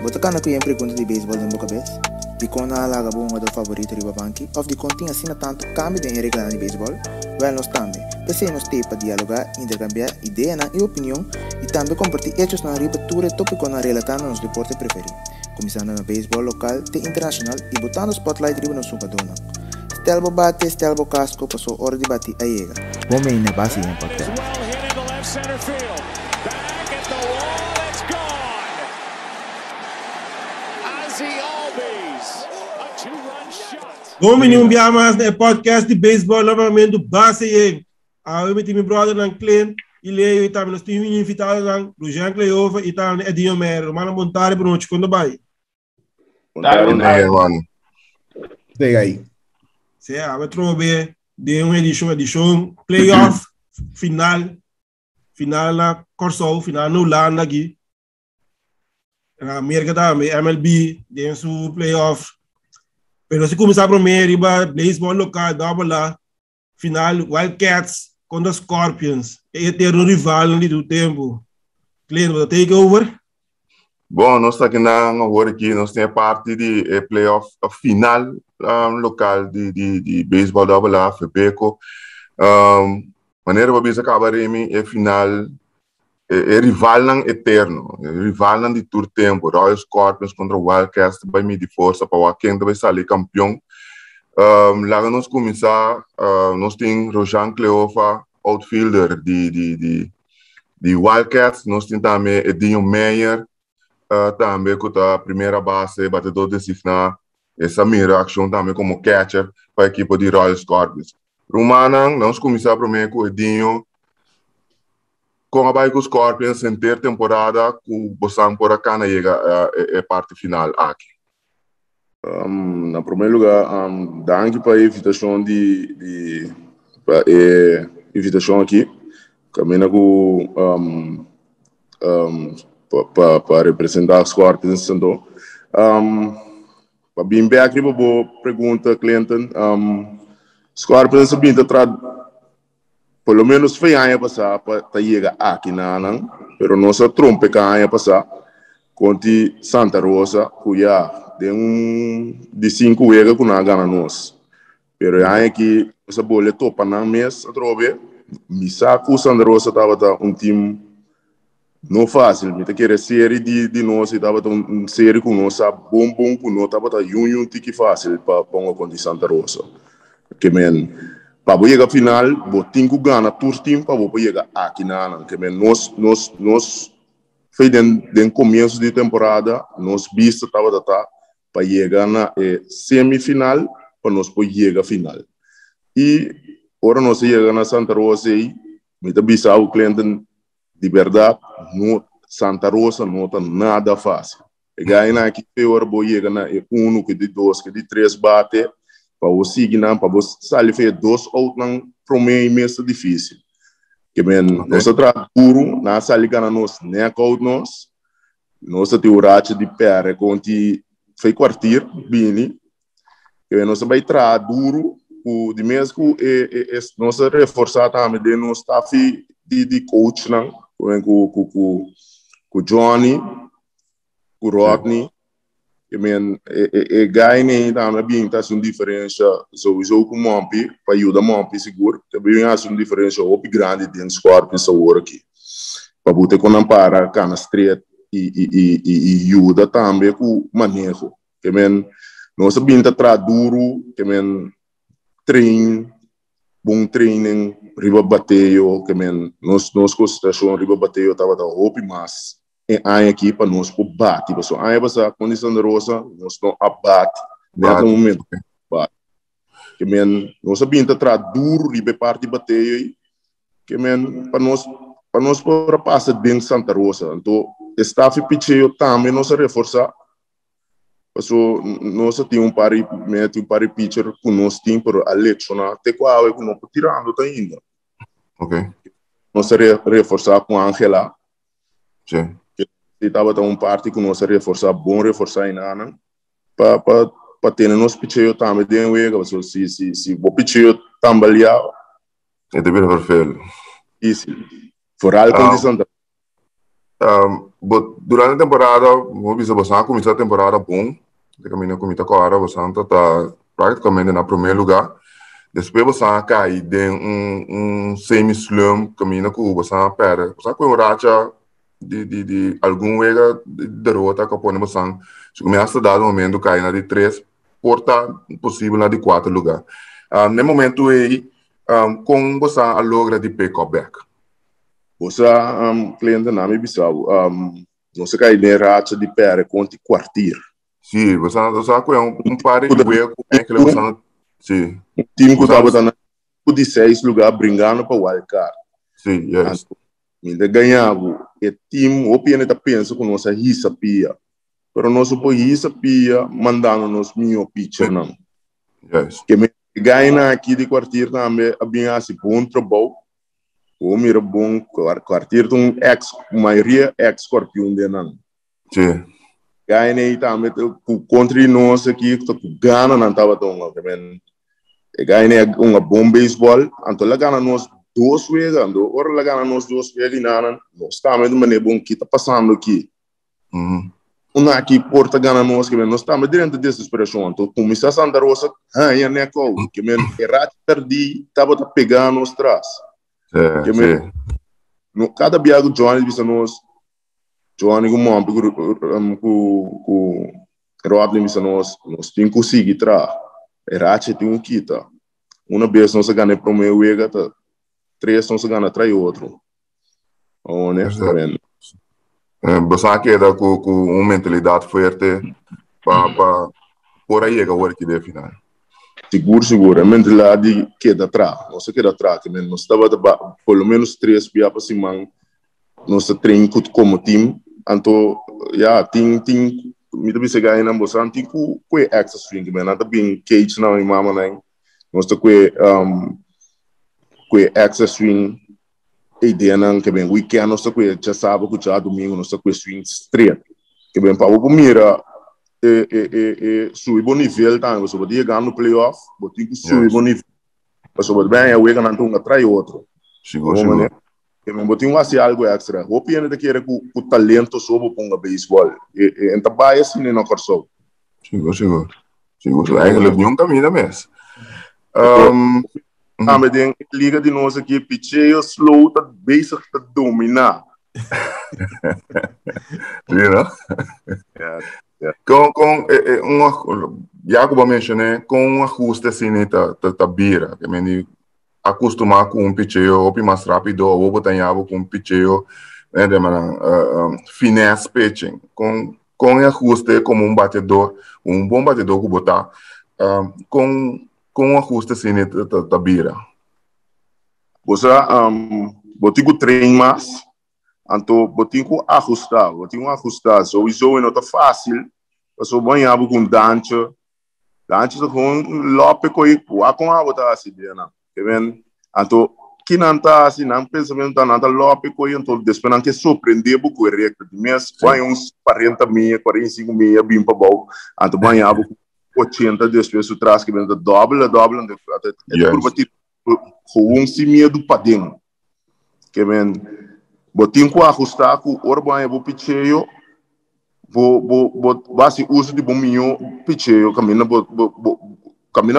Bota kana ku sempre pergunta de beisebol em boca vez. De quando a laga bom do favorito riba banki, of de continha assim tanto cambio de regra de beisebol, well nós também. Pensei nos ter para dialogar, intercambiar ideia e opinião e também compartilhar hechos na riba tudo tópico na relatando nos deportes preferidos. Começando no beisebol local e internacional e botando o spotlight riba no sucadona. Stelbo bate, Stelbo casco, passou hora de bater a ega. Vamos aí na base em podcast. Bom, menino, mais no podcast de beisebol novamente do base aí. Eu meti meu brother na Clean e leio e também nós temos invitado lá do Jean Cleova e também Edinho Mero, mano montare por onde quando vai. Mano. Tem aí. Se a trobe de uma edição playoff final na Corso, final no Holanda aqui. Na América também, MLB, tem seu playoff. Pero se começar primeiro, beisebol local, double lá, final, Wildcats contra os Scorpions. E ter um rival ali do tempo. Cliente, vou take over? Bom, nós estamos aqui, nós temos a parte de playoff final local de beisebol double lá, FEBECO. Maneira para acabar é final, é rival não eterno, rival não de todo tempo. Royal Scorpions contra Wildcats, vai medir força para quem vai sair campeão. Lá nós começar, nós temos Rojan Cleofa, outfielder de Wildcats, nós temos também Edinho Meyer, também com a primeira base, batedor designado, e Samir Action também como catcher para a equipe de Royal Scorpions. Romana, nós começar primeiro com Edinho, com a Bairro Scorpions em ter temporada, com o Bossang por acá na parte final aqui. Na primeiro lugar, danke para a invitação invitação aqui. Caminho com para representar os Scorpions então. Para bem bem aqui vou pergunta Clinton. Scorpions bem pelo menos foi ano passado para chegar aqui na Anang, pero nossa trompe que ano passado contra Santa Rosa, cuja de 5 vezes que não ganha nós. Pero ano aqui essa bola topa na mês a trobe, misa com Santa Rosa estava time não fácil, me querer série de nós estava série com nós bom com nós estava union tiki fácil para ponga contra Santa Rosa. Que para chegar final, vou ter que ganhar todos os times para chegar aqui na Anang. Que nós foi no começo de temporada, nós vista para chegar na semifinal, para nós chegar à final. E agora nós chegamos na Santa Rosa e me vista o cliente de verdade, Santa Rosa não está nada fácil. E ganhar aqui, agora vou chegar na 1, que de 2, que de 3 bate, para você seguir, para você sair fazer 2 out não prometo imenso difícil. Que nós trabalhamos duro, na sair ganhar nós nem out nós teoria de pé, conti foi quartir bem, que nós vai trabalhar duro, o de mesmo nós reforçar também de nosso staff de coach não, com Johnny, com Rodney. Ganhei também bem tá uma diferença sowieso com Mompi para ajudar Mompi seguro também há uma diferença muito grande dentro do Scorpions agora aqui para botar com ampara cana street e ajuda também com manejo que nós bem tá tra duro que bom training riba bateio que nós concentração riba bateio tava hope mais a equipa nós por bate, pessoal. A essa condição de rosa nós não abate nesse momento. Que nós sabemos entrar duro e parte bater que para nós por passar bem Santa Rosa. Então staff pitcheio também nós reforçar. Pessoal, nós temos um par pitcher com nós tem por a lecionar até qual é que nós tirando tá ainda. Ok. Nós reforçar com a Angela. Sim. Estava um parte que nós reforçar em Ana para ter nos pitcheio também de um se o pitcheio também é de ver perfeito isso for a condição durante a temporada, vou dizer, você começou a temporada bom, de caminho começou agora, você está praticamente no primeiro lugar. Depois você cai de semi-slum, caminho com você perde. Você com um racha de algum vega de derrota que põe você, se começa a dar um momento cai na de 3, porta possível na de 4 lugar. No momento aí, com você a logra de pick-up back. Você, cliente na minha visão, você cai de racha de pere contra quartier. Sim, você com par de vega que você sim. O time que estava na 16 lugar brincando para o wildcard. Sim, yes. Ainda ganhava. O time, o PN está pensando que nós risa pia. Pero nós por risa pia, mandando nos minha pitcher não. Yes. Que me ganha aqui de quartier também, havia assim bom trabalho. O mira bom quartier um maioria ex-scorpion de não. Sim. Ganha aí também, contra nós aqui, que Gana não estava tão bem. Ganha bom beisebol, então lá ganha nós 2 vezes, ora lá ganha nós 2 vezes, nós estamos de maneira bom que está passando aqui. Uma aqui porta ganha nós que nós estamos dentro dessa desesperação, então começa a Santa Rosa, é neco, que errar perdi, estava pegando nos trás. Que no cada viagem Johnny disse nós, Johnny com Rodney disse nós tem que conseguir trás. Erache tem quita. Uma vez não se ganha para o meu vega, 3 não se ganha trai outro. Honestamente. Você queda com uma mentalidade forte para por aí que agora que deve final. Seguro. A mentalidade queda atrás. Não se queda atrás. Nós estava pelo menos 3 dias para cima. Nós treino como time. Então, tem me também se ganha na bolsa antigo com extra swing, mas nada bem cage não em mama nem nós tô com extra swing ideia não que bem weekend nós tô com já sábado com já domingo nós tô com swing straight que bem para o mira subir bom nível tá você pode ganhar no playoff botar que subir bom nível você pode bem o weekend não atrai outro chegou que me botinho assim algo extra. O piano da querer com talento sobre com o beisebol. E então vai assim no corso. Chegou. Eigenlijk não caminha mesmo. Mas tem liga de nós aqui pitcheio slow tá bezig te dominar. Viu? Com Jacob mencionou com um ajuste assim tá bira, que me acostumar com um pitcheio ou mais rápido ou botar com um pitcheio de maneira finesse pitching com ajuste como um bom batedor que botar com um ajuste assim da bira. Você botigo trein mais, então botigo ajustar, so isso não tá fácil, você banhar com dança com lope coi com a botar assim, né? Even então que não tá assim não pensamento tá nada lope coi então depois que surpreender buco recto de mês vai uns 40 mil 45 mil bem para bom então banhar 80 depois o traz que vem da doble até por bater com se medo para dentro que vem botin com ajustar com orbanha bo pitcheio base uso de bom minho pitcheio camina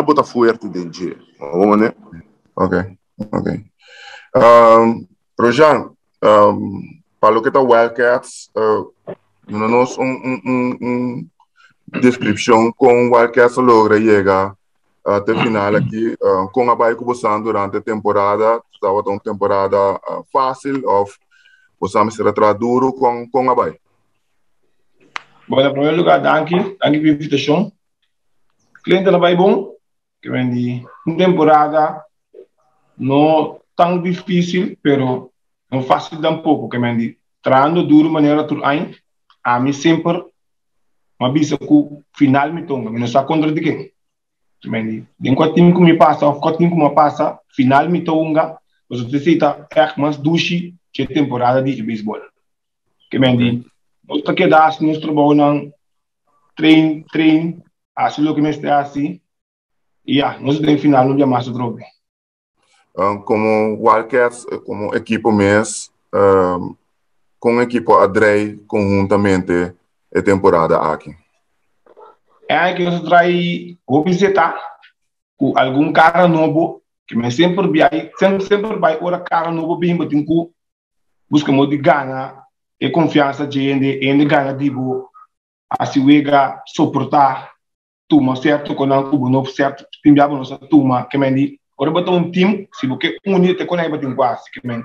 bota forte dentro vamos né ok Rojan para o que tá Wildcats nos descrição com Wildcats logra chegar até final aqui com a Bahia começando durante a temporada estava uma temporada fácil ou você me será duro com a Bahia. Bom, em primeiro lugar, danke pela invitação. Cliente da Bahia bom, que vem de uma temporada não tão difícil, pero não fácil tampoco, que vem de trando duro maneira tudo aí, a mim sempre uma visa que o final me tonga, não só contra de quem. Que vem de enquanto time que me passa, ou enquanto time que me passa, final me tonga, você precisa é mais duche que temporada de beisebol. Que vem de nós que dá nós trabalhamos trein assim o que me está assim e nós tem final no dia mais outro como Wildcats como equipo mês com a equipe Adrei conjuntamente a temporada aqui? É que nós traz o visitar com algum cara novo que me sempre vai ora cara novo bem botin ku buscamos de ganhar e confiança de ende ganhar dibo assim wega suportar tuma certo com não cubo novo certo timbiabo nossa tuma que mendi ora botar um time se você unir te conai botin quase que men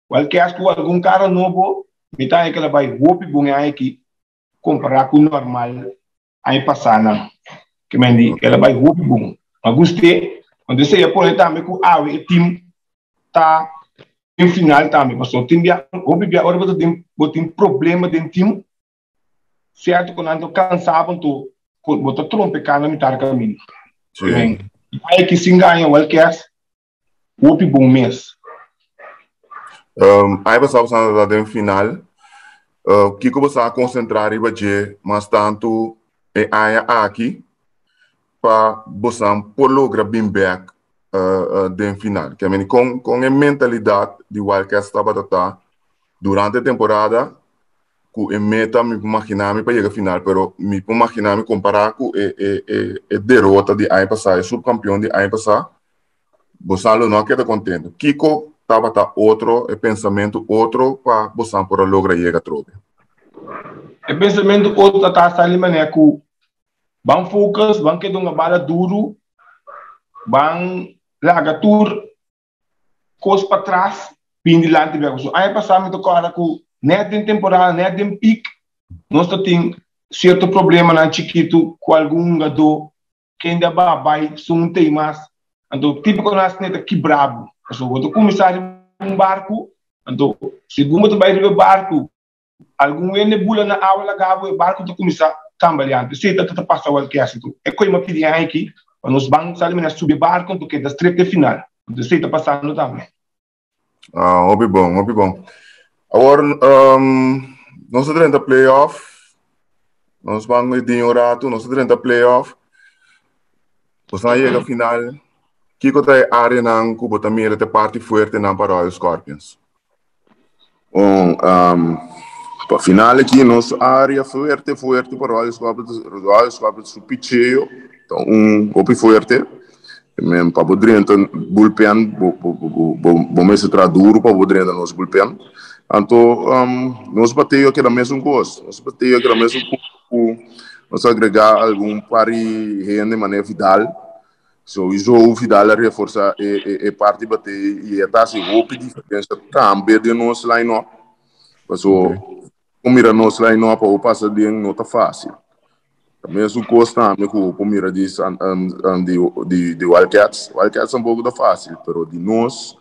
qualquer acho algum cara novo me tá que ela vai hope bom aqui comparar com o normal aí passando que mendi ela vai hope bom mas gostei quando você ia pôr também com o time tá em final também mas o time agora botar problema dentro do time certo quando ando cansado tu botar trompe cara me tar caminho aí que se ganha o qualquer hope bom mês aí passamos na dentro final que você a concentrar e bater mas tanto é aqui para você por lograr bem back dentro final que é com a mentalidade de Wildcats estava durante a temporada com a meta me imaginar para chegar final pero me imaginar me comparar com a derrota de ano passado subcampeão de ano passado você não queda contente Kiko estava outro pensamento outro para você por lograr chegar trobe o pensamento outro tá ali mané com bang focus bang que uma bala duro bang larga tour cos para trás pin de lante bem so aí passamos to cara com net em temporada net em pic nós tem certo problema na chiquito com algum gado que ainda vai sum tem mais então típico nós net que brabo so vou começar um barco então segundo tu vai ir barco algum nebula na aula gabo barco tu começar trabalhando se tá passa o que assim tu é coisa que dia aqui nos bancos ali na subir barco do que da strip final então se tá passando também óbvio bom agora nós estamos no playoff nós vamos de rato nós estamos no playoff você chega final que tem área na Cuba também é parte forte na para os Scorpions para final aqui nossa área forte para os Scorpions o picheio então golpe forte mesmo para poder então bullpen bom mesmo tra duro para poder então nosso bullpen então nós bateu que era mesmo gosto nós bateu que era mesmo nós agregar algum pari rende maneira Vidal so isso o Vidal reforça e parte bater e está se golpe diferença também de nosso line-up so mira nosso line-up o passa de não tá fácil mesmo custa com mira de Wildcats é um pouco da fácil pero de nós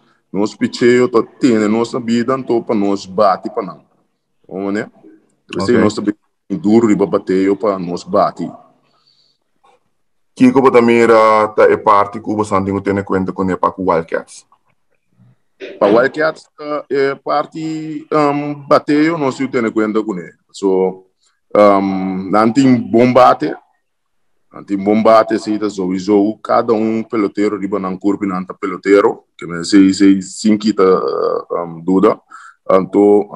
picheio to tem nossa vida então para nós bate para não vamos né se nós também duro de bater para nós bate que como também era é parte que o você tem que ter conta com para Wildcats para Wildcats é parte bater nós tem que ter conta com ele so nanti bombate se isso so cada peloteiro riba nang curva nanta peloteiro que me se cinquita duda então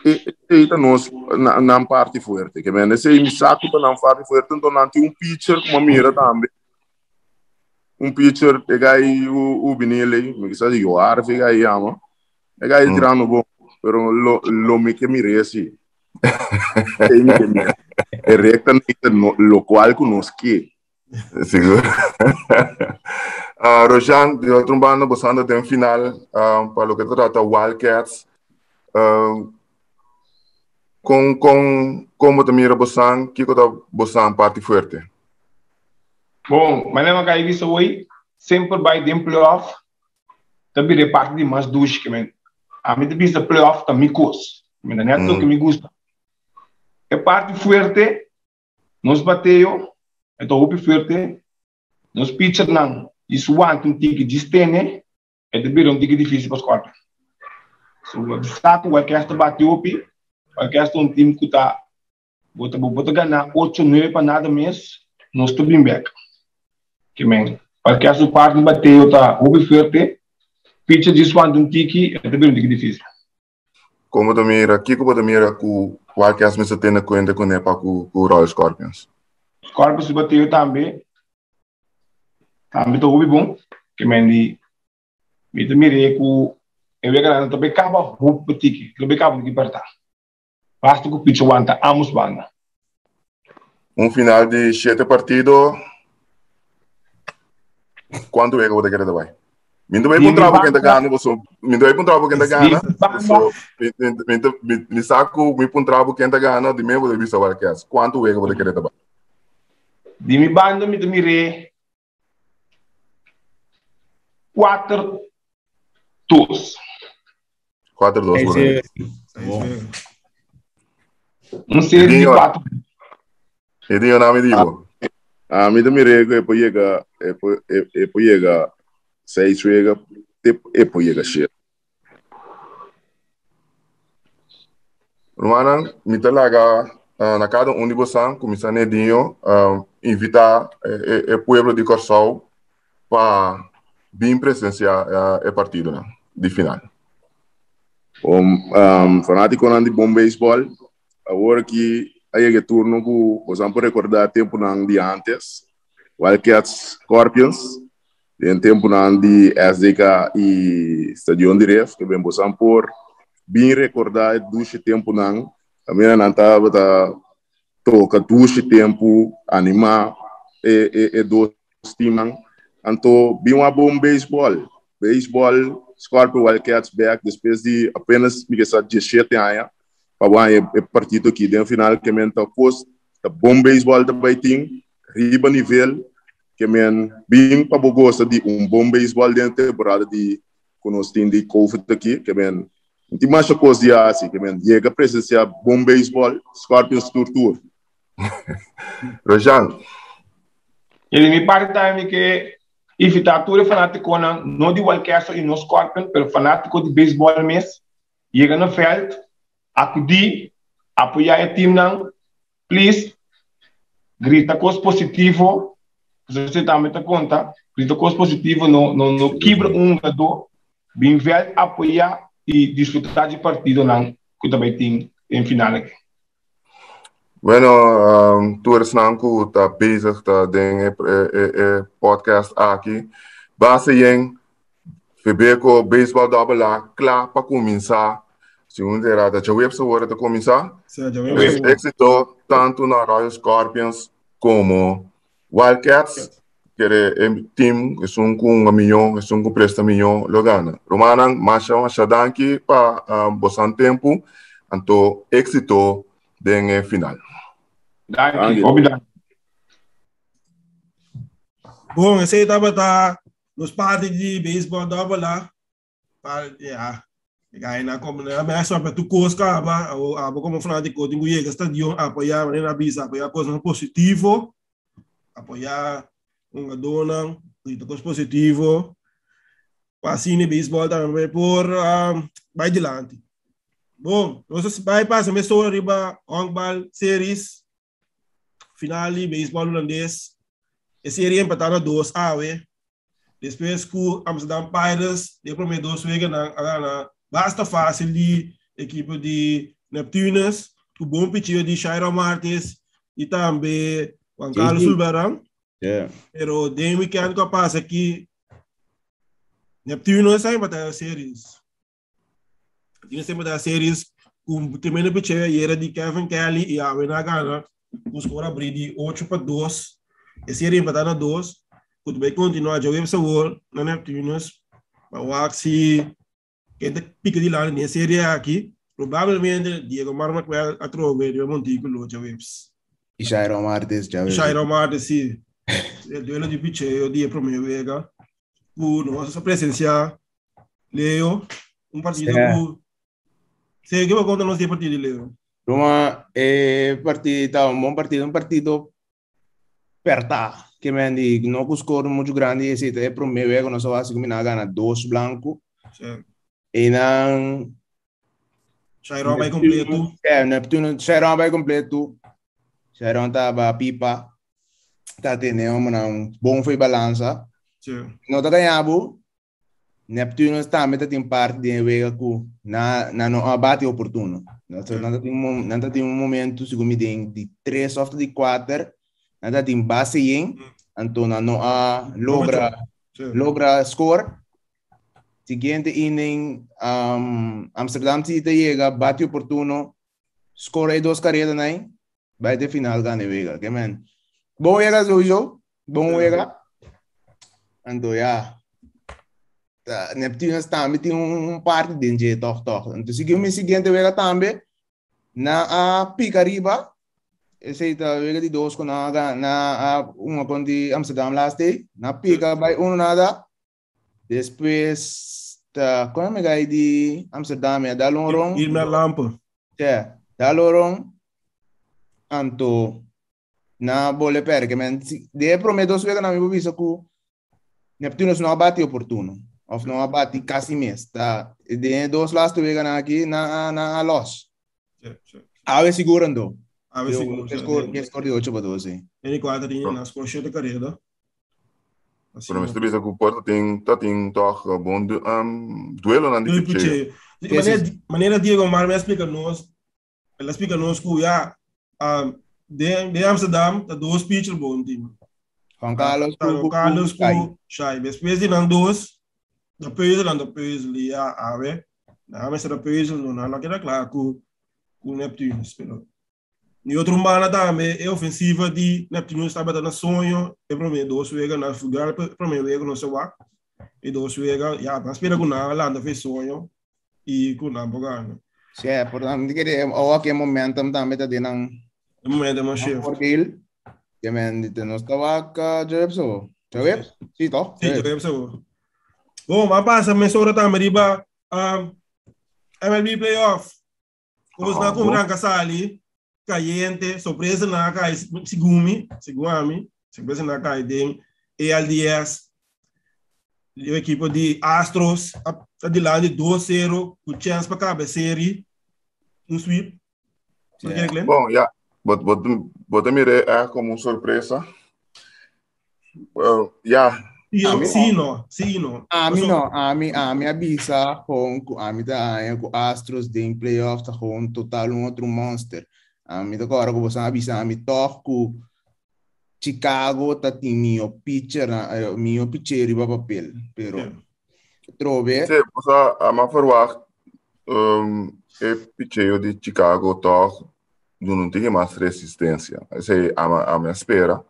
e nós na parte forte que me se me saco para na parte forte então nanti pitcher como mira também pitcher pegai o binele me que sabe o ar pegai ama pegai tirando bom pero lo me que mire assim é rectamente lo qual conosco seguro Rojan de outro bando bastante tem final para o que trata Wildcats como também era Bosan que está Bosan parte forte bom mas não cai isso hoje sempre vai de playoff também de parte de mais duas que a mim de playoff também cos me não é tudo que me gusta é parte forte nos bateu então o forte nos pitcher não isso want um tique distene é de bir um tique difícil para os quatro so o saco é que esta bateu o que esta um time que tá bota ganhar 8-9 para nada mês nos tô bem back que men porque esta parte bateu tá o forte pitcher this want um tique é de bir um tique difícil como tu mira, Kiko pode mira com qualquer as mesas tem na conta com nepa com Royal Scorpions. Scorpions bateu também tô bom, que me mirei com eu ia ganhar também acaba roupa petit, que eu acabo de libertar. Basta que o pitch aguanta ambos banda. Final de 7 partidos. Quanto é que você quer dar? Me vai encontrar quem tá ganhando, me vai encontrar quem tá ganhando. Me saco, me encontrar quem tá ganhando, de mesmo de vista para que as. Quanto é que você quer dar? De mi banda me mirei 4-2. 4-2 por série de 4. Edinho não me digo. Me da mirei que pode chegar 6 chega e pode chegar 7. Romana, me tá lá na cada de vocês, começar Edinho, invitar o povo de Corsol para vir presenciar o partido de final. Fanático de bom beisebol, agora que aí é turno que vocês podem recordar tempo de antes, Wildcats Scorpions, em tempo de SDK e Stadion de Ref, que bem vocês por bem recordar duas tempo a minha não estava toca duas tempo animar e dois times, então bem uma bom beisebol Scorpio Wildcats back depois de apenas 17 anos para o partido aqui dentro final que men tá post tá bom beisebol também tem riba nível que men bem para gosta de bom beisebol dentro da temporada de conosco de COVID aqui que men tem mais coisa de assim que men chega a presenciar bom beisebol Scorpions Tour. Rojan. Ele me parece que evitar tudo fanático não de Wildcats e no Scorpion, mas fanático de beisebol mesmo. Chega no feld, acudir, apoiar o time não, please, grita coisa positivo, você também tá conta, grita coisa positivo, não quebra jogador, bem velho, apoiar e desfrutar de partido não, que também tem em final aqui. Bueno, tu eres nanku tá bezig tá den podcast aqui. Base em Febeco Baseball Double klaar para começar. Segundo era da Jaweb se hora de começar. Éxito tanto na Royal Scorpions como Wildcats. Que é team é com milhão, é com presta milhão logana. Romanan masha danki para bosan tempo. Anto éxito den final. Obrigado. Bom, esse aí estava nos partes de beisebol dava lá para aí na comunidade mas só para tu cosca aba como fanático de Guiega estadion apoiar na bisa apoiar coisas positivo apoiar dona coisas positivo assim no beisebol também por vai adiante. Bom, nós vai passar mais sobre riba handball series finale beisebol holandês. A série empatada 2 depois com Amsterdam Pirates, depois de 2 vezes na basta fácil de equipe de Neptunes, o bom pitcher de Shairo Martins e também Juan Carlos Sulberang. Pero den weekend que passa aqui Neptunes sai empatada a séries. Tinha sempre da séries com o primeiro pitcher era de Kevin Kelly e a Venagana. Os cora abrir de 8-2. A série empatada 2. Quando vai continuar a jogar essa bola na Neptunes, o Axi que pica de lá na série aqui, provavelmente Diego Marmaquel a trover de Montículo já vemos. E Shairo Martins já vemos. Shairo Martins sim. O duelo de pitcher o dia primeiro vega. Por nossa presença Leo partido com sei que vai contar nosso partido de Leo. Roma partido um partido perto que me andi não com score muito grande esse é primeiro vez que nós vamos combinar ganhar 2 branco e não Shairo vai completo Neptuno Shairo vai completo Shairo estava pipa tá tendo um bom foi balança não tá ganhando Neptuno está metendo em parte de vega com na não abate oportuno. Nada tem momento segundo de 3 ou de 4, nada tem base em, então não logra score. Seguinte inning Amsterdam City chega, bate oportuno, score 2 carreras aí, vai de final ganha vega, que man. Bom vega sowieso, bom vega. Então Neptuno também tem parte de toch. Então seguinte vega também na pica arriba. Esse vega de 2 com uma com de Amsterdam last day, na pica vai nada. Depois como é que de Amsterdam é da lorong. Ir na lampa. Da lorong. Anto na bola perché men de prometo vega na mi visa ku Neptuno não abate oportuno. Of não abate quase mês. Tá? De 2 last vega na aqui na loss. Ave segurando. Ave seguro. Que score de 8-12. Ele quadra na score de carreira. Pero mas bisa ku Porto tem toch bom duelo na de maneira Diego Mar me explica nós. Ela explica nós que de Amsterdam tá 2 pitchers bom time. Juan Carlos ku Shai. Depois de não 2 da Peugeot ali ave. Na mas da Peugeot não queda claro com Neptuno, espero. E outro mana também é ofensiva de Neptuno está batendo sonho, é para mim 2 vega na fugar, para mim vega no seu ar. E 2 vega, mas espera com na landa fez sonho e com na bogana. Sim, portanto, que o que momentum também tá dando momento mais cheio. Porque que men dito não estava cá Jebso. Jebs? Sim, toh. Sim, Jebso. Bom, mas passa mensura também riba MLB playoff. Os na comprar casali caliente, surpresa na cai segumi, surpresa na cai dem ALDS. O equipe de Astros está de lá de 2-0, com chance para cada série, sweep. Bom, bota mire é como surpresa. Sim, não. A mim avisa com Astros de playoff tá com total outro monster. A mim agora que você avisa a mim toco Chicago tá tem meu pitcher riba papel, pero trove. Sim, você a verwacht é pitcher de Chicago toch não tem mais resistência. Essa a minha espera.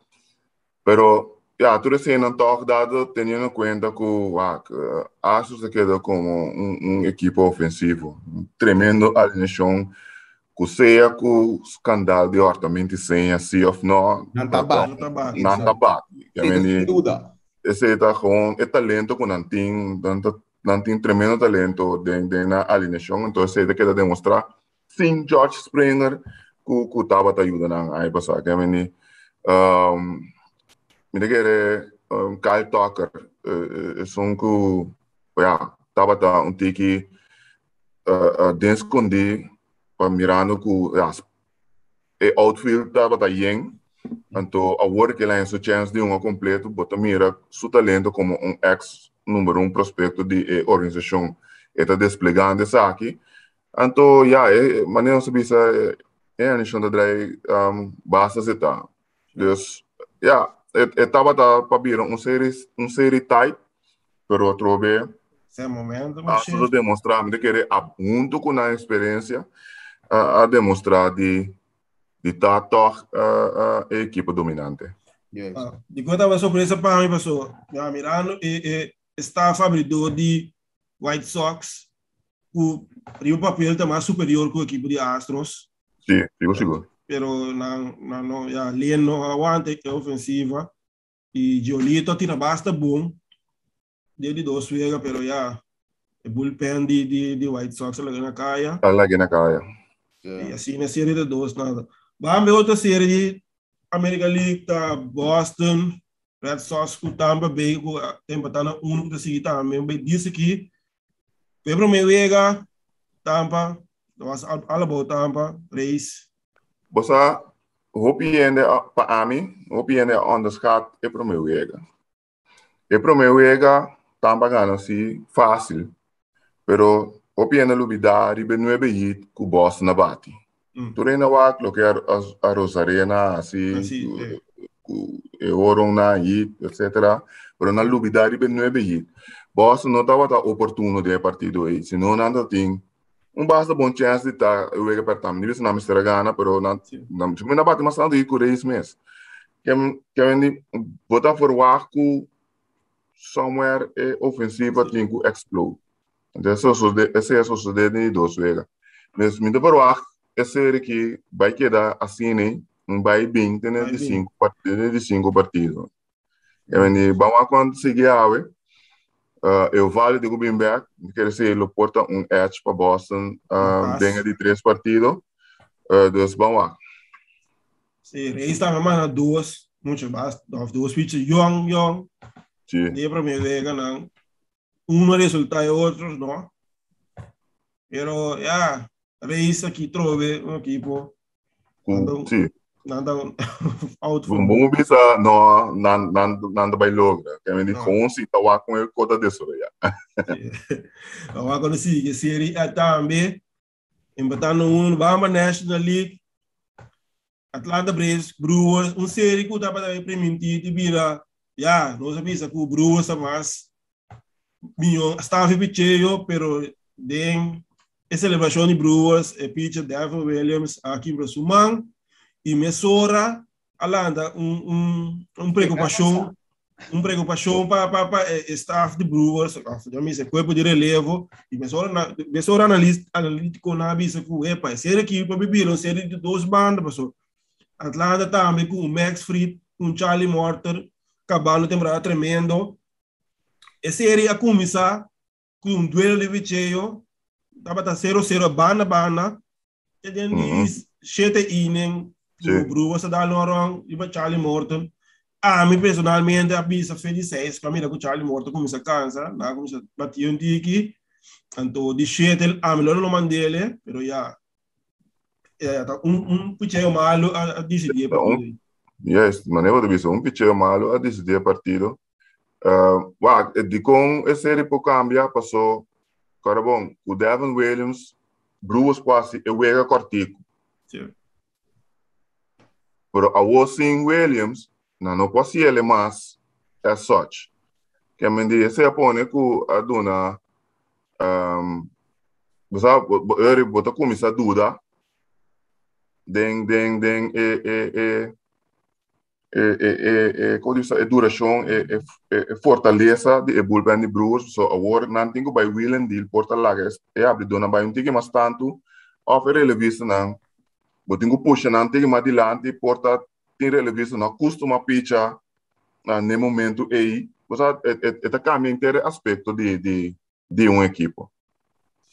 Pero tu recém toch dado tendo em conta que Astros se queda como equipo ofensivo, tremendo alineação. Que seja com o escândalo de orçamento sem assim ou não, Não tá bom. Esse é talento que não tem tremendo talento na alineação, então esse é que demonstrar sim George Springer que estava te ajudando aí passar que me quer Kyle Tucker que estava um tique desconde mirando que o outfield estava bem, então agora que ele tem sua chance de completo, bota mira seu talento como número 1 prospecto de organização está desplegando isso aqui, então maneira de bisa a nição da drai basta zeta, dus estava para vir série tight, pero outro bem, esse momento, mas tudo demonstrar de querer muito com a experiência a demonstrar de estar a equipe dominante. Yes. De quando estava surpresa para mim, pessoal, mirando está fabricador de White Sox, o papel está mais superior que a equipe de Astros. Sim, seguro. Pero não, linha não aguanta a ofensiva e Giolito tira basta bom, de 2 vega, pero o bullpen de White Sox lá na caia. E assim na série de 2 nada. Vamos ver outra série de American League, tá Boston, Red Sox com Tampa Bay, tem batendo um que seguir também. Bem disse aqui, foi para mim vega Tampa, was all about Tampa, Race. Você hopiende para mim, hopiende onderschat é para mim vega. É para mim vega tamba gana assim fácil, pero opiena lubida ribe 9 hit ku boss na bati. Tu reina wat lo que a Rosarena assim ku orong na hit, etc. Pero na lubida ribe 9 hit. Boss não tava oportuno de partido aí, senão nada tem basta bom chance de estar eu ia apertar, não sei na mistura gana, pero na bate mas nada aí com reis mês. Que vendi botar for waku somewhere ofensiva tem que explode. Então esse é o de dois vega. Mas me dá para esse que vai quedar assim né, vai bem tem de 5 partidos. Que vendi vamos quando seguir a eu vale de Gubinberg, quer dizer, ele porta edge para Boston dentro de 3 partidos, dus vamos lá. Sim, Reis também manda 2, muito basta, 2 pitches, young. Sim. De para mim vega não, resulta e outros não. Pero Reis aqui trove equipo. Sim. Nada out for. Vamos bisa no nanda vai logra. Que me diz com se tá com ele coda disso já. Agora quando sigue série também empatando Bama National League, Atlanta Braves, Brewers, série que tá para implementar de vira, não sabia se o Brewers mas minha estava picheio, pero den essa celebração de Brewers, pitcher Devin Williams aqui para Sumang. E me sobra alanda preocupação para staff de Brewers, esse corpo de relevo, e me sobra analítico na visa que ser equipe para beber uma série de 2 bandas, pessoal. Atlanta também com o Max Fried, com Charlie Morton, acabando a temporada tremendo. A série a começar com duelo de bicheio, estava 0-0 banda, e depois 7 innings. O Brewers dá lorong e para Charlie Morton. Me personalmente a bisa feliz 6, caminha com Charlie Morton começa a cansar, lá começa a bater tiki. Então de Seattle melhor não mandele, pero picheio malo a decidir partido. Yes, maneira de bisa picheio malo a decidir partido. De com esse série por cambiar passou, cara bom, o Devin Williams, Brewers quase eu era cortico. Sim. Pero a Wilson Williams não pode ser ele mais as such. Que a menina se apone com a dona você ele bota começar a dúvida como diz a duração fortaleza de bullpen de Brewers so agora não tem que vai Willen deal porta lagas abre dona vai tem que mais tanto offer relevista não botinho puxa não tem que mais adiante porta tem relevista não costuma pitchar no momento aí você é caminho inteiro aspecto de equipe.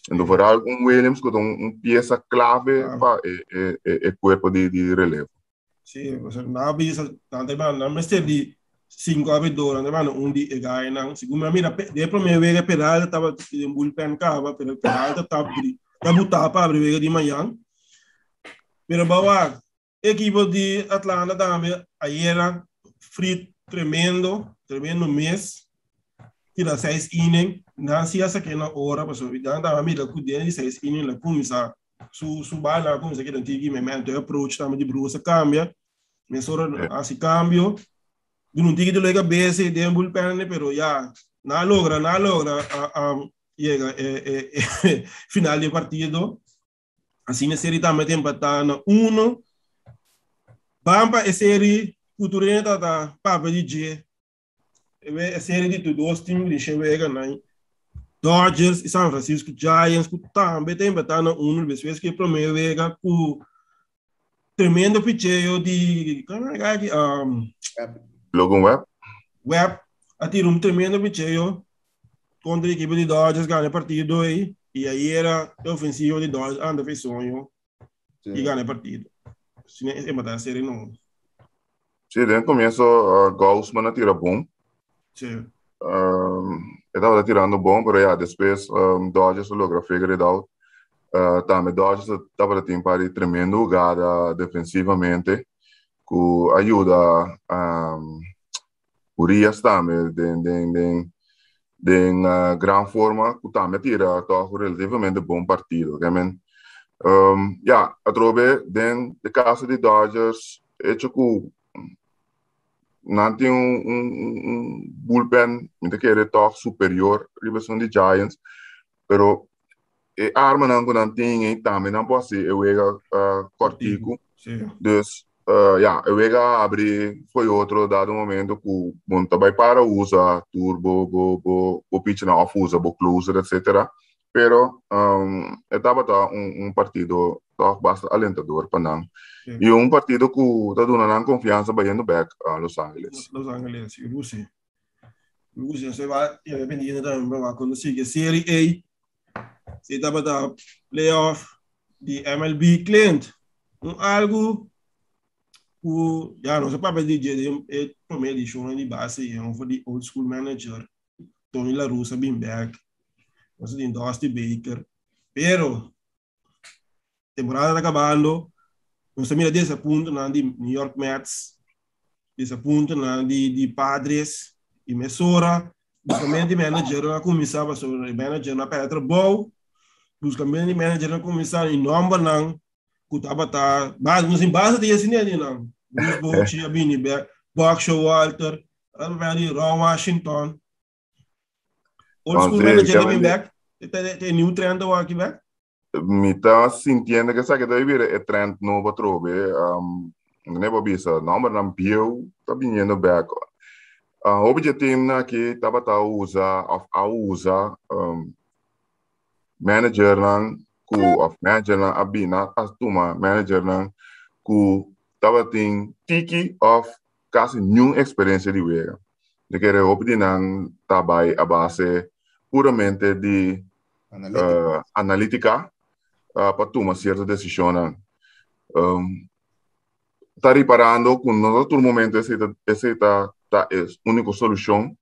Então, vooral Williams com peça clave para o corpo de relevo. Sim, você não avisa, não mas de 5 abridores, não de ganha, segundo a minha de primeira vez pedal estava em bullpen cava, pero pedal estava botar para abrir de manhã. Pero bawa equipe de Atlanta também aí era free tremendo mês. Tira 6 innings, não se essa que na hora, pessoal, então a família cuida de 6 innings, la começa su bala começa que tem momento approach também de Brewers cambia, me sora assim cambio, não tem que ligar base de bullpen, pero não logra chega final de partido, assim na série também tem empatado 1, Bampa é série futuramente tá papo de G. A série de dois times de chega na Dodgers e San Francisco Giants que também tem batendo vezes que primeiro vega com tremendo picheio de Logan Webb atira tremendo picheio contra a equipe de Dodgers ganha partido aí e aí era ofensivo de Dodgers anda fez sonho e ganha partido se é matar a série não. Sim, desde o começo Gaussman atira bom. Sim. Estava tirando bom, mas depois Dodgers logra figure it out. Também Dodgers estava tendo para tremendo jogada defensivamente, que ajuda Urias também de gran forma, que também tira toch relativamente bom partido. A trobe de caso de Dodgers, hecho que não tem bullpen, muita que toch superior, ribação de Giants, pero arma não tem também não pode ser eu cortico, dus eu abrir foi outro dado momento que monta vai para usa turbo bo pitch na off usa bo closer etc. Pero estava partido bastante alentador para nós. E partido que está dando confiança para indo back a Los Angeles. Los Angeles, Rússia, você vai dependendo também vai quando sigue Série A, você estava da playoff de MLB Client, algo que já não se pode dizer é primeira edição de base é for the old school manager Tony La Russa been back, você tem Dusty Baker, pero temporada acabando. Nós mira desse ponto na de New York Mets, desse ponto na de Padres e Minnesota, buscamente manager na começava sobre manager na Petra Bowl, buscamente manager na começar em number não, que tava base nos em base de assim ali não, Bruce Bochy, Abini Buck Showalter, Ron Washington, old school manager coming back, tem new trend aqui back. Me está sentindo que essa que deve vir é trend novo trobe, não vou bisa, não mas não bio tá vindo back. O objetivo na que tava usa manager nan manager nan abina as tuma manager nan ku tava tem tiki of quase new experiência de wega. De que era objetivo nan tabai a base puramente de analítica. Para tomar certa decisão. Está reparando que no outro momento essa é a única solução.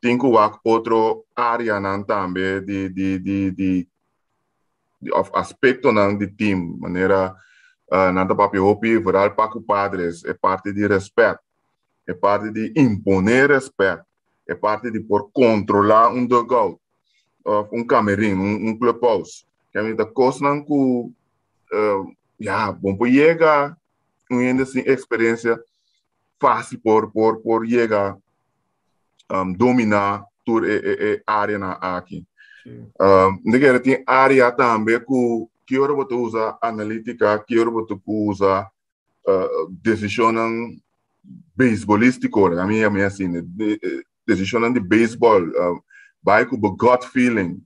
Tem que haver outra área também de aspecto de time, maneira nada papel hopi, virar para os padres é parte de respeito, é parte de imponer respeito, é parte de por controlar dugout, camarim, clubhouse. Que a gente coisa não que bom por chegar ainda assim experiência fácil por chegar dominar toda a área na aqui. De tem área também que hora você usa analítica, que hora você usa decisão beisbolística, a minha assim decisão de beisebol, vai com o gut feeling.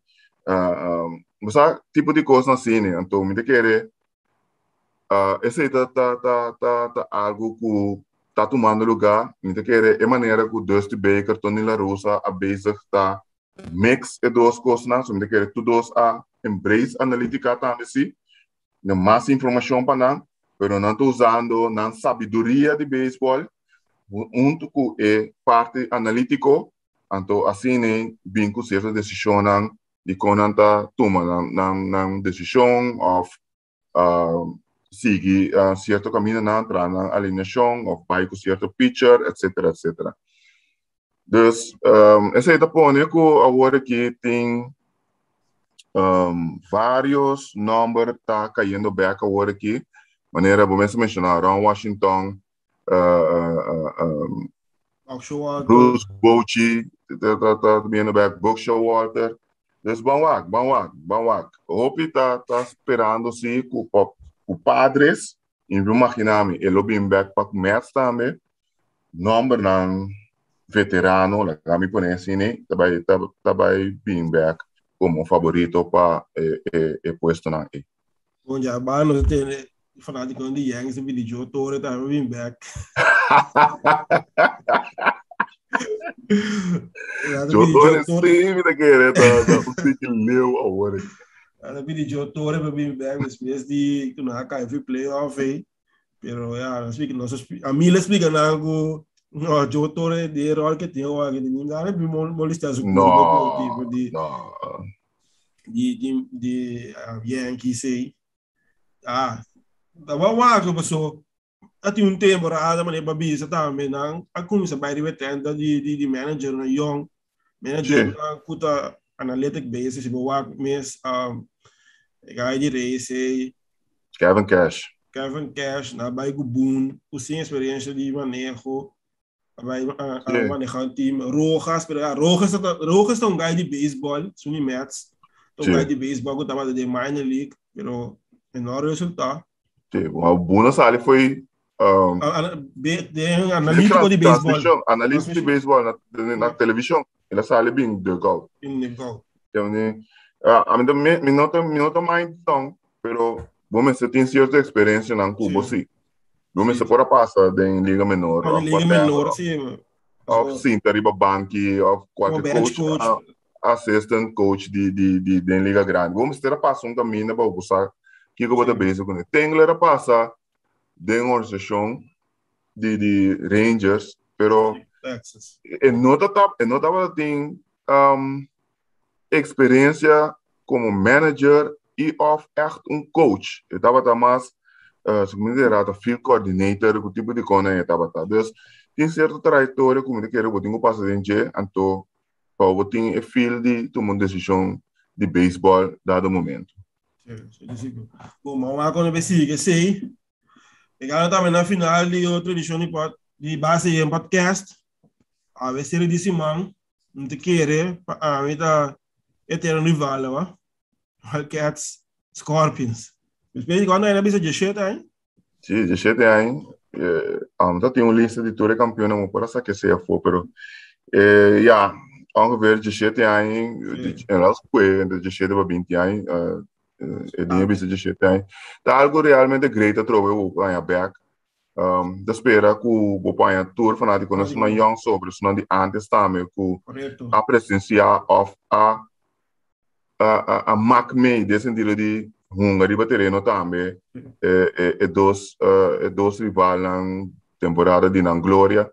Mas tipo de coisa assim, né? Então, me querer esse tá algo que tá tomando lugar, me querer é maneira que o Dusty Baker, Tony La Russa, a base tá mix de duas coisas, né? Me querer todos a embrace analítica também sim, não mais informação para nós, pero não tô usando na sabedoria de beisebol, que é parte analítico, então assim né, bem com certa decisão de quando está tomando decisão ou seguir certo caminho na entrar na alinhação ou vai com certo pitcher, etc, etc. Dus essa é a ponto que agora que tem vários números tá caindo back agora aqui, maneira vamos mencionar Ron Washington, Bruce Bochy, tá vindo back, Buck Showalter. Dus banwak. Hope tá esperando se o Padres, imaginame, ele bem back para o Mets também, number não veterano, lá me põe assim, né? Tá bem back como favorito para posto na aí. Bom, já nós tem fanático de Yankees, de Joe Torre tá bem back. Joe Torre sempre tá querendo o que leu agora. Ela pediu Joe Torre para vir back, mas de que não cai foi playoff aí, pero a mim ele explica algo, não Joe Torre de rol que tem o que ninguém vai molestar o tipo de Yankees aí. Tava que passou até temporada mas babisa também não a começa by the way de manager na young Manager kuta analytic basis, bewak mes guy di race, Kevin Cash, na bij Gubun, o sem experiência de manejo, bij manejar um time, Rojas é um guy de beisebol, sumi Mets, um guy de beisebol que tava de minor league, pero menor resultado. Sim, o Buna Sali foi analítico de beisebol. Analista de beisebol na televisão. Ele sale bem de gol. In the goal. Então, me nota mais então, pero vamos ter certa experiência na Cuba, sim. Vamos se pode passar em liga menor. Liga menor, sim. Of sim, riba banque, of qualquer coach, assistant coach de liga grande. Vamos ter a passar um caminho para buscar que eu vou dar base com ele. Tem que passar de uma organização de Rangers, pero Texas. Eu notava tem experiência como manager e of echt coach. Eu estava mais, se me dirá, field coordinator, o tipo de coisa eu estava. Dus, tem certa trajetória como eu quero, eu tenho passado em dia, então, eu tenho field de tomar decisão de beisebol dado momento. Bom, mas agora vai seguir, sei. Agora também na final de outra edição de base em podcast. A ver se ele disse, man, não te querer, a mim tá eterno rival, ó. Wildcats, Scorpions. Mas quando ainda bisa de shit aí? Sim, de shit aí. Tá tem uma lista de todos os campeões, não pode saber se é for, pero ongeveer de shit aí, en las que de shit para 20 aí, dinheiro bisa de shit aí. Tá algo realmente great a trocar o back. Da espera que o pai tour fanático nós não young sobre isso não de antes também que a presença of a McMay desse sentido de Hungary para terreno também dois rival na temporada de Glória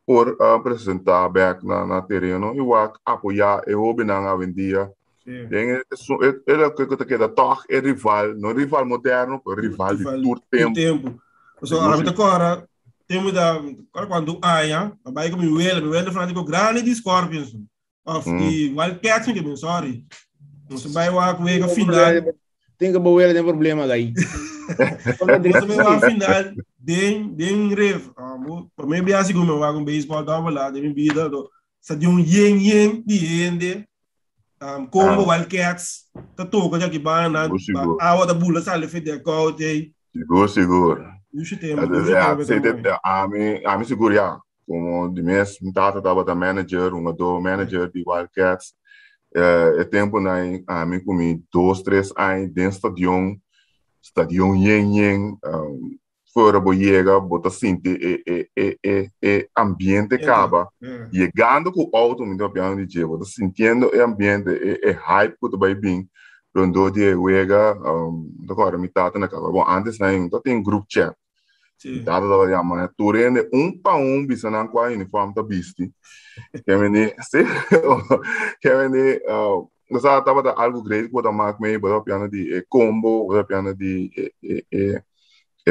por apresentar back na terreno e o apoiar e o binang avendia ele que queda toch é rival não rival moderno rival de todo tempo. So, agora temos quando vai com o Wendel falando grande de Scorpions of the Wildcats, que sorry. Você vai lá com a final. Tem que boer tem problema daí. Você vai lá final den rev. Para mim bem assim como eu com beisebol dava lá, de vida do de yen de ende. Como Wildcats, tá toca já que bana, a outra bula sale feita de cote. Seguro. A mim seguro como de mês tata estava manager manager de Wildcats tempo na a mim comi 2-3 anos dentro do stadion yen fora boiega bota sinte ambiente acaba chegando com o auto me dá piano de bota sentindo o ambiente hype que tu vai bem quando de wega agora me tata na casa bom antes na então tem grupo chat tata da já mas turene para bisa na qua uniforme da bisti Kevin nós tava algo grande quando a marca me botou piano de combo botou piano de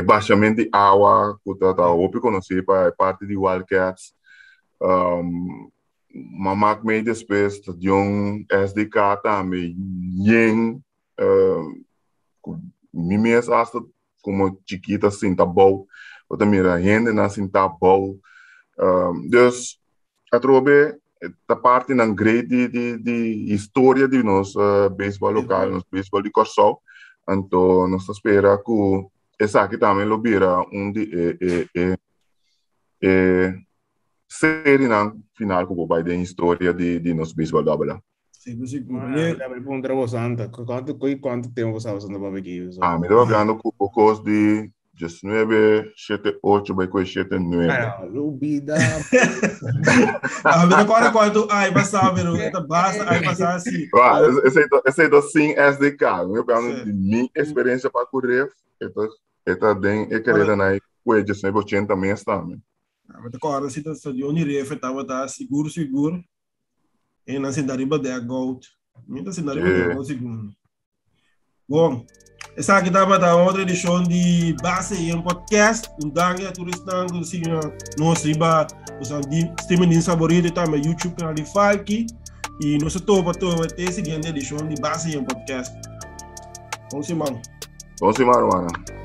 baixamento de água quando tá o conheci para parte de Wildcats Mama me depois de SDK também yen mimes hasta como chiquita assim tá bom ou também a gente assim tá bom dus a trobe da parte na grade de história de nosso beisebol local nosso beisebol de Corsol então nós espera que essa aqui também lo vira de série na final que vai ter história de nosso beisebol da bola. Sim, me pergunta você anda quanto tempo você está fazendo barbecue? Me estava vendo com poucos de 19, 7, 8, vai com 7, 9. Lubida. Agora quando ai passar basta ai passar assim. Esse é do sim SDK. Eu pergunto de minha experiência para correr, eta bem querida na com 19, 80 meses também. Mas agora se está de onde ele estava seguro e na cidade de gold minha cidade de gold segundo bom essa aqui estava da outra edição de base em podcast danke a turista que siga nosso riba os streaming favorito também YouTube canal de Falki E nosso topo até a seguinte edição de Base em Podcast. Bom semana. Bom semana, mano.